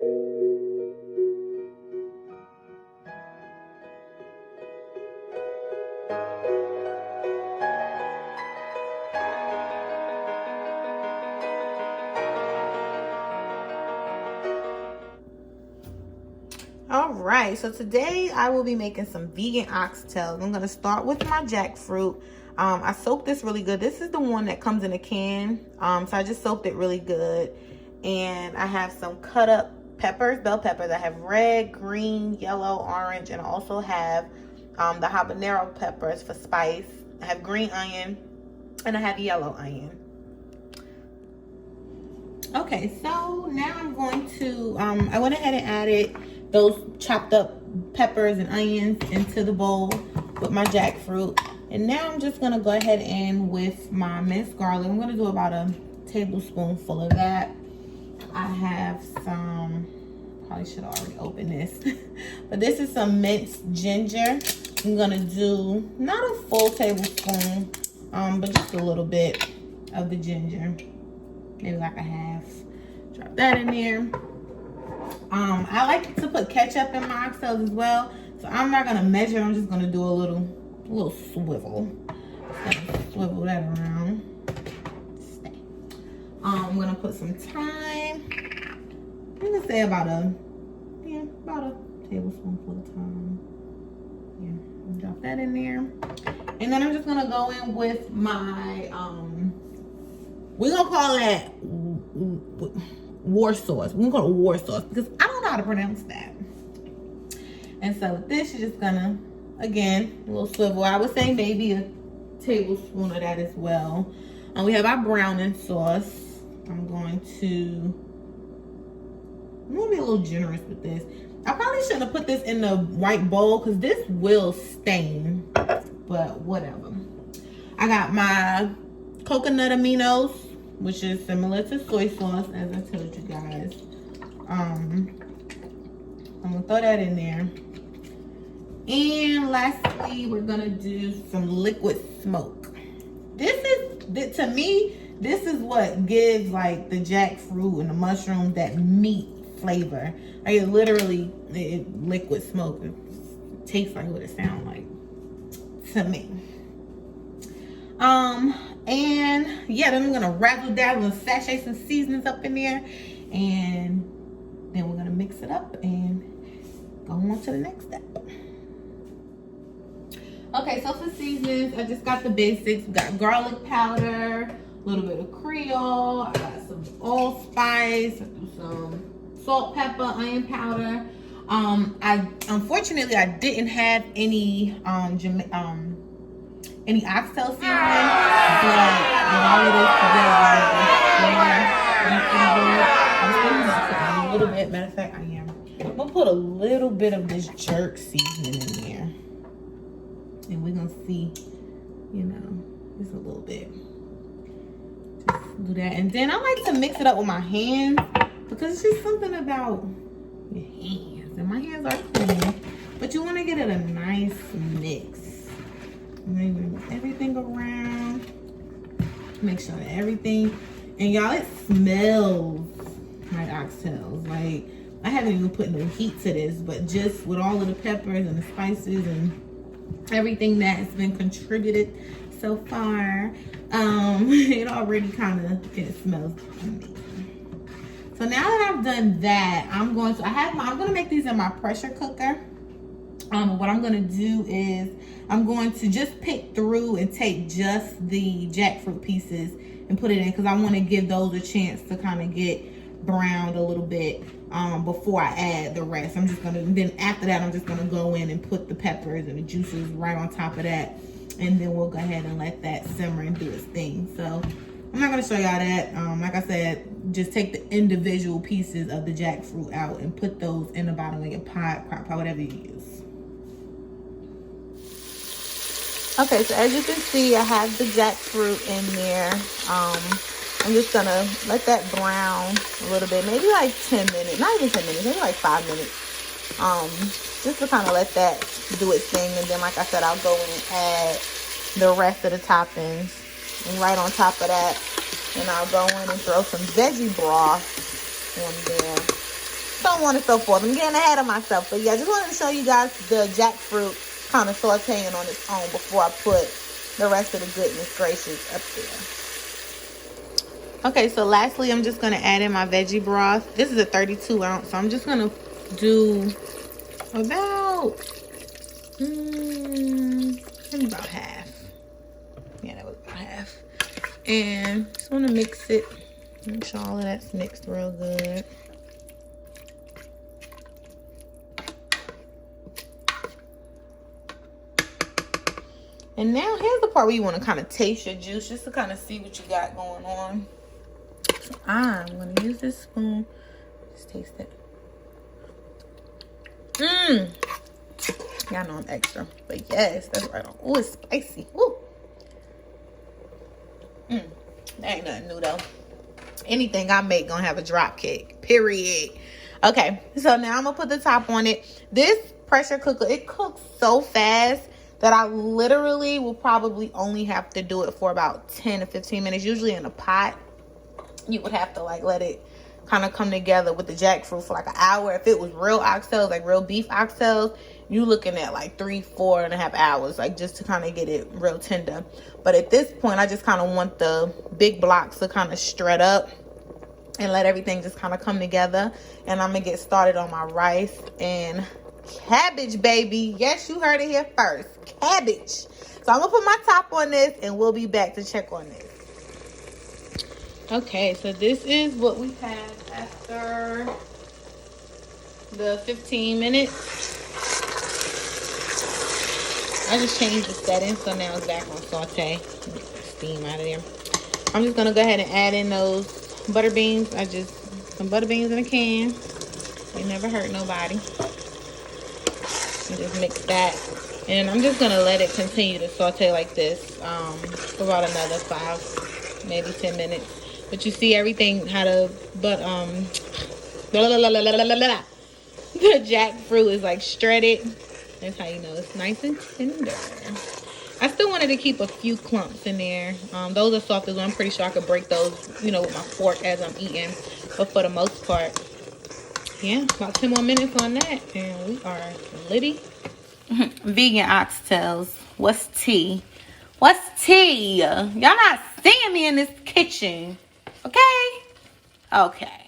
All right, so today I will be making some vegan oxtails. I'm gonna start with my jackfruit. I soaked this really good. This is the one that comes in a can. So I just soaked it really good. And I have some cut up peppers, bell peppers. I have red, green, yellow, orange, and I also have the habanero peppers for spice. I have green onion and I have yellow onion. Okay, so now I'm going to, I went ahead and added those chopped up peppers and onions into the bowl with my jackfruit. And now I'm just gonna go ahead and with my minced garlic, I'm gonna do about a tablespoonful of that. I have some, probably should have already opened this, but this is some minced ginger. I'm gonna do not a full tablespoon, but just a little bit of the ginger, maybe like a half. Drop that in there. I like to put ketchup in my oxtails as well, so I'm not gonna measure. I'm just gonna do a little swivel. Swivel that around. Stay. I'm gonna put some thyme. I'm gonna say about a tablespoonful of thyme. Yeah, drop that in there, and then I'm just gonna go in with my we're gonna call that war sauce. We're gonna call it war sauce because I don't know how to pronounce that. And so with this, you're just gonna, again, a little swivel. I would say maybe a tablespoon of that as well. We have our browning sauce. I'm gonna be a little generous with this. I probably shouldn't have put this in the white bowl because this will stain, but whatever. I got my coconut aminos, which is similar to soy sauce, as I told you guys. I'm gonna throw that in there. And lastly, we're gonna do some liquid smoke. To me, this is what gives like the jackfruit and the mushrooms that meat flavor. Like it literally, liquid smoke. It tastes like what it sounds like to me. And yeah, then I'm gonna razzle dazzle and sachet some seasonings up in there, and then we're gonna mix it up and go on to the next step. Okay, so for seasonings, I just got the basics. Got garlic powder, a little bit of Creole, I got some allspice, some salt, pepper, onion powder. Unfortunately I didn't have any oxtail seasoning, but with all of this together, a little bit. Matter of fact, I'm gonna put a little bit of this jerk seasoning in there, and we're gonna see, just a little bit. Just do that, and then I like to mix it up with my hands because it's just something about your hands, and my hands are clean, but you want to get it a nice mix. Move everything around, make sure that everything, and y'all, it smells like oxtails. Like I haven't even put no heat to this, but just with all of the peppers and the spices and everything that has been contributed so far, it already it smells amazing. So now that I've done that, I'm gonna make these in my pressure cooker. What I'm gonna do is I'm going to just pick through and take just the jackfruit pieces and put it in, because I want to give those a chance to kind of get browned a little bit before I add the rest. Then after that, I'm just gonna go in and put the peppers and the juices right on top of that, and then we'll go ahead and let that simmer and do its thing. So I'm not gonna show y'all that. Like I said, just take the individual pieces of the jackfruit out and put those in the bottom of your pot, crock pot, whatever you use. Okay, so as you can see, I have the jackfruit in there. I'm just gonna let that brown a little bit, maybe like 10 minutes, not even 10 minutes, maybe like 5 minutes. Just to kind of let that do its thing. And then, like I said, I'll go in and add the rest of the toppings. And right on top of that, and I'll go in and throw some veggie broth on there. So on and so forth. I'm getting ahead of myself. But yeah, I just wanted to show you guys the jackfruit kind of sauteing on its own before I put the rest of the goodness gracious up there. Okay, so lastly, I'm just going to add in my veggie broth. This is a 32 ounce, so I'm just going to do about, maybe about half. Yeah, that was about half. And just want to mix it. Make sure all of that's mixed real good. And now here's the part where you want to kind of taste your juice, just to kind of see what you got going on. So I'm going to use this spoon. Just taste it. Y'all know I'm extra. But yes, that's right on. Oh, it's spicy. Woo. That ain't nothing new though. Anything I make gonna have a drop kick. Period. Okay, so now I'm gonna put the top on it. This pressure cooker, it cooks so fast that I literally will probably only have to do it for about 10 to 15 minutes. Usually in a pot, you would have to like let it kind of come together with the jackfruit for like an hour. If it was real oxtails, like real beef oxtails, you looking at like 3-4.5 hours, like just to kind of get it real tender. But at this point, I just kind of want the big blocks to kind of strut up and let everything just kind of come together. And I'm gonna get started on my rice and cabbage, baby. Yes, you heard it here first. Cabbage. So I'm gonna put my top on this and we'll be back to check on this. Okay, so this is what we have after the 15 minutes. I just changed the settings, so now it's back on saute. Get the steam out of there. I'm just gonna go ahead and add in those butter beans. Some butter beans in a can. They never hurt nobody. And just mix that. And I'm just gonna let it continue to saute like this for about another 5, maybe 10 minutes. But you see everything how the the jackfruit is like shredded. That's how you know it's nice and tender. I still wanted to keep a few clumps in there. Those are soft as well. I'm pretty sure I could break those, you know, with my fork as I'm eating. But for the most part, yeah, about 10 more minutes on that, and we are litty. Vegan oxtails. What's tea? What's tea? Y'all not seeing me in this kitchen, okay? Okay.